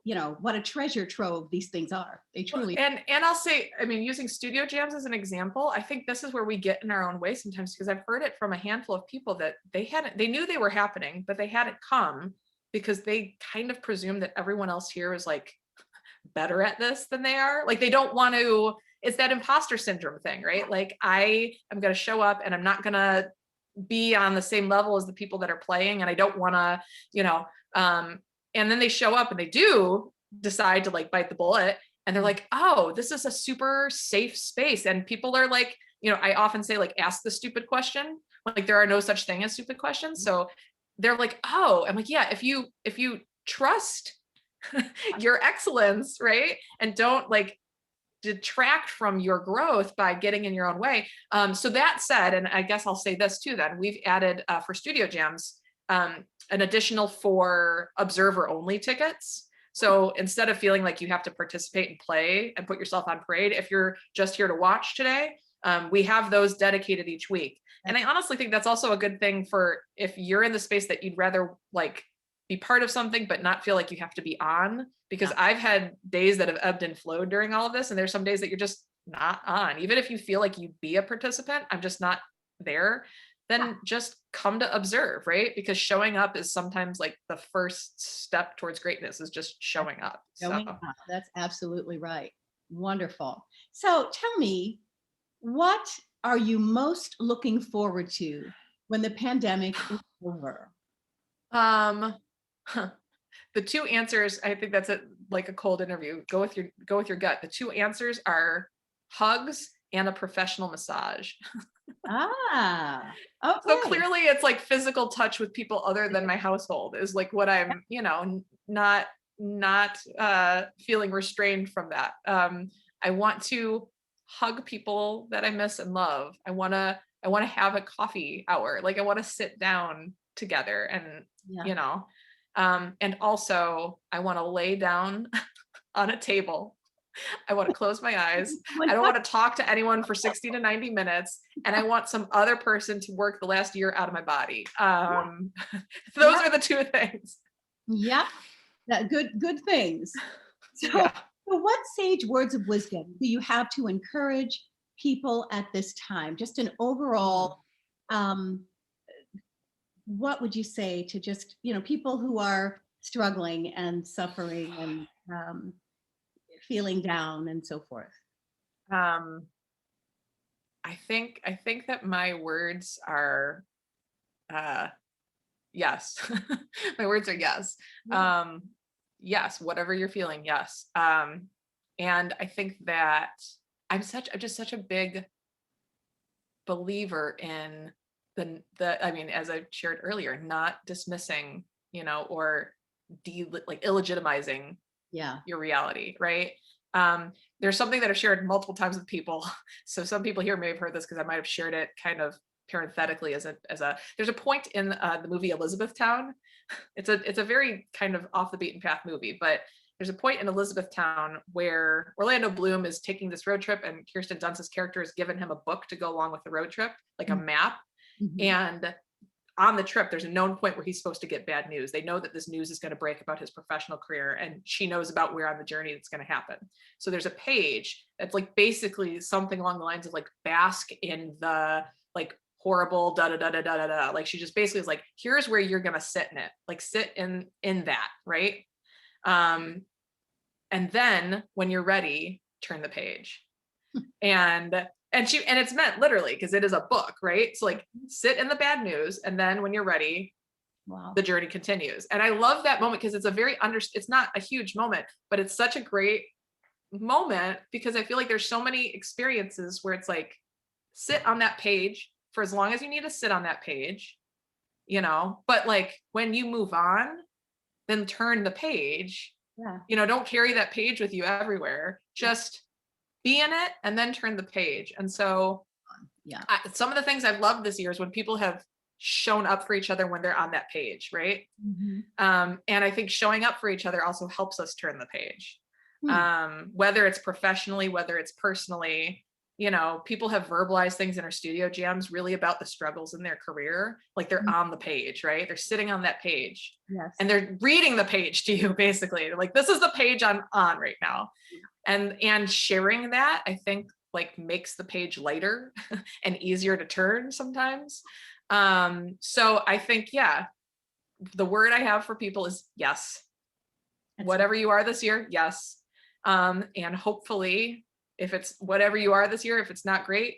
a treasure trove these things are. They truly. And I'll say, using studio jams as an example, I think this is where we get in our own way sometimes, because I've heard it from a handful of people that they knew they were happening, but they hadn't come because they kind of presumed that everyone else here is like better at this than they are. Like they don't want to, it's that imposter syndrome thing, right? Like I am going to show up and I'm not going to be on the same level as the people that are playing. And I don't want to, and then they show up and they do decide to like bite the bullet and they're like, oh, this is a super safe space. And people are like, I often say like, ask the stupid question. Like there are no such thing as stupid questions. So they're like, oh, I'm like, yeah, if you trust your excellence, right? And don't like detract from your growth by getting in your own way. So that said, and I guess I'll say this too, that we've added for studio jams, an additional 4 observer only tickets. So instead of feeling like you have to participate and play and put yourself on parade, if you're just here to watch today, we have those dedicated each week. And I honestly think that's also a good thing for if you're in the space that you'd rather like be part of something, but not feel like you have to be on, because I've had days that have ebbed and flowed during all of this. And there's some days that you're just not on, even if you feel like you'd be a participant, I'm just not there. Then just come to observe, right? Because showing up is sometimes like the first step towards greatness, is just showing up. Showing up. That's absolutely right. Wonderful. So tell me, what are you most looking forward to when the pandemic is over? The 2 answers, I think that's like a cold interview. Go with your gut. The 2 answers are hugs and a professional massage. Okay. So clearly it's like physical touch with people other than my household is like what I'm, not feeling restrained from that. I want to hug people that I miss and love. I want to have a coffee hour. Like I want to sit down together and, and also I want to lay down on a table I want to close my eyes. I don't want to talk to anyone for 60 to 90 minutes. And I want some other person to work the last year out of my body. Those are the two things. Yep. Good things. So, Yeah. so what sage words of wisdom do you have to encourage people at this time? Just an overall, what would you say to just, people who are struggling and suffering and feeling down and so forth? Um, I think that my words are yes. My words are yes. Yeah. Yes, whatever you're feeling, yes. And I think that I'm just such a big believer in the I mean, as I shared earlier, not dismissing, or like illegitimizing Yeah. your reality, right? There's something that I've shared multiple times with people. So some people here may have heard this because I might have shared it kind of parenthetically as a there's a point in the movie Elizabethtown. It's a very kind of off the beaten path movie, but there's a point in Elizabethtown where Orlando Bloom is taking this road trip and Kirsten Dunst's character has given him a book to go along with the road trip, like a map. Mhm. And on the trip, there's a known point where he's supposed to get bad news. They know that this news is going to break about his professional career, and she knows about where on the journey it's going to happen. So there's a page that's like basically something along the lines of like bask in the like horrible da da da da da da da. Like she just basically is like, here's where you're going to sit in it, like sit in that, right? And then when you're ready, turn the page. and and it's meant literally because it is a book, right? So like sit in the bad news, and then when you're ready, Wow. the journey continues. And I love that moment because it's a very it's not a huge moment, but it's such a great moment because I feel like there's so many experiences where it's like sit on that page for as long as you need to sit on that page, but like when you move on, then turn the page. Yeah. Don't carry that page with you everywhere. Just be in it and then turn the page. And so Yeah. some of the things I've loved this year is when people have shown up for each other when they're on that page, right? Mhm. And I think showing up for each other also helps us turn the page. Hmm. Whether it's professionally, whether it's personally, people have verbalized things in our studio jams really about the struggles in their career. Like they're on the page, right? They're sitting on that page. Yes. And they're reading the page to you, basically. They're like, this is the page I'm on right now. And sharing that, I think, like makes the page lighter and easier to turn sometimes. So I think, yeah, the word I have for people is yes. That's Whatever you are this year, yes. And hopefully, if it's whatever you are this year, if it's not great,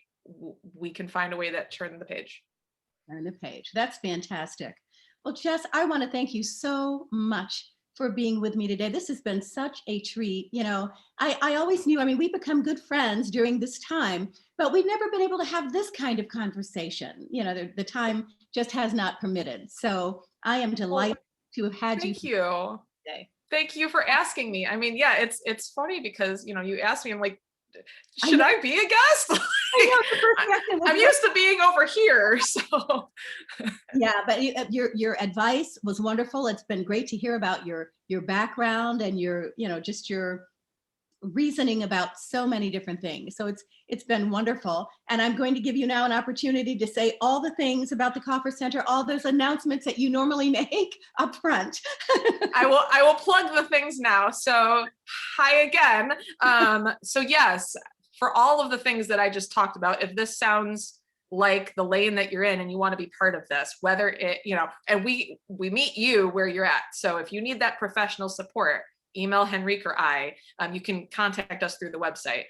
we can find a way that turn the page. turn the page. That's fantastic. Well, Jess, I want to thank you so much for being with me today. This has been such a treat. I always knew, we become good friends during this time, but we've never been able to have this kind of conversation. The time just has not permitted. So I am delighted to have had you Thank you. today. Thank you for asking me. I mean, yeah, it's funny because, you asked me, I'm like, should I be a guest? I'm used to being over here. So yeah, but your advice was wonderful. It's been great to hear about your background and your just your reasoning about so many different things. So it's been wonderful, and I'm going to give you now an opportunity to say all the things about the Coffer Center, all those announcements that you normally make up front. I will plug the things now. So hi again. So yes, for all of the things that I just talked about, if this sounds like the lane that you're in and you want to be part of this, whether it, and we meet you where you're at. So if you need that professional support, email Henrique or I. You can contact us through the website.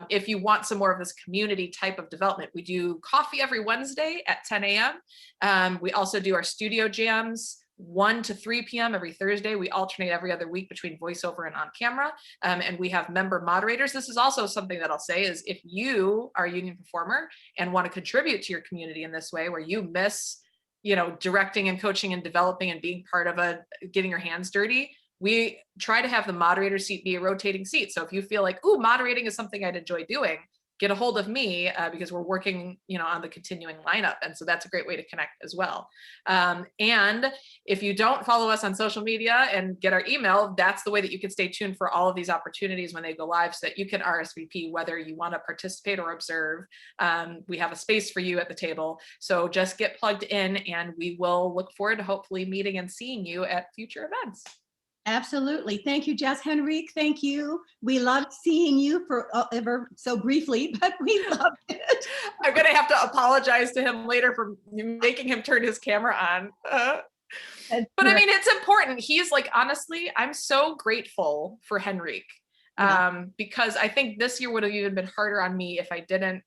If you want some more of this community type of development, we do coffee every Wednesday at 10 a.m. We also do our studio jams 1 to 3 p.m. every Thursday. We alternate every other week between voiceover and on camera. And we have member moderators. This is also something that I'll say is if you are a union performer and want to contribute to your community in this way, where you miss, directing and coaching and developing and being part of getting your hands dirty, we try to have the moderator seat be a rotating seat. So if you feel like, ooh, moderating is something I'd enjoy doing, get a hold of me because we're working, on the continuing lineup. And so that's a great way to connect as well. And if you don't follow us on social media and get our email, that's the way that you can stay tuned for all of these opportunities when they go live, so that you can RSVP whether you want to participate or observe. We have a space for you at the table. So just get plugged in, and we will look forward to hopefully meeting and seeing you at future events. Absolutely. Thank you, Jess. Henrique, thank you. We loved seeing you for ever so briefly, but we loved it. I'm going to have to apologize to him later for making him turn his camera on. But I mean, it's important. He's like, honestly, I'm so grateful for Henrique, because I think this year would have even been harder on me if I didn't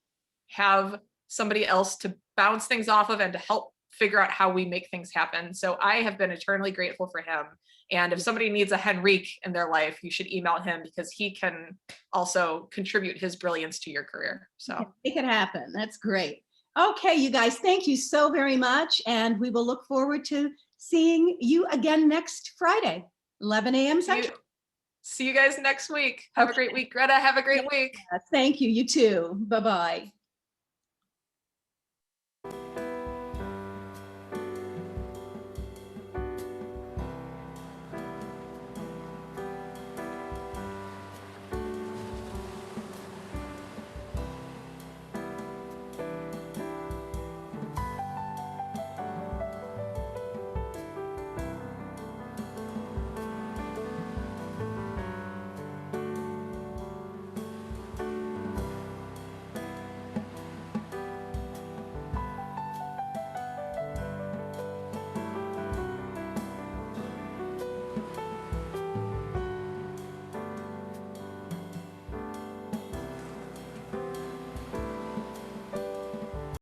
have somebody else to bounce things off of and to help figure out how we make things happen. So I have been eternally grateful for him. And if somebody needs a Henrique in their life, you should email him, because he can also contribute his brilliance to your career. So make it happen. That's great. Okay, you guys, thank you so very much. And we will look forward to seeing you again next Friday, 11 a.m. Central. See you guys next week. Have a great week. Greta, have a great week. Thank you. You too. Bye-bye.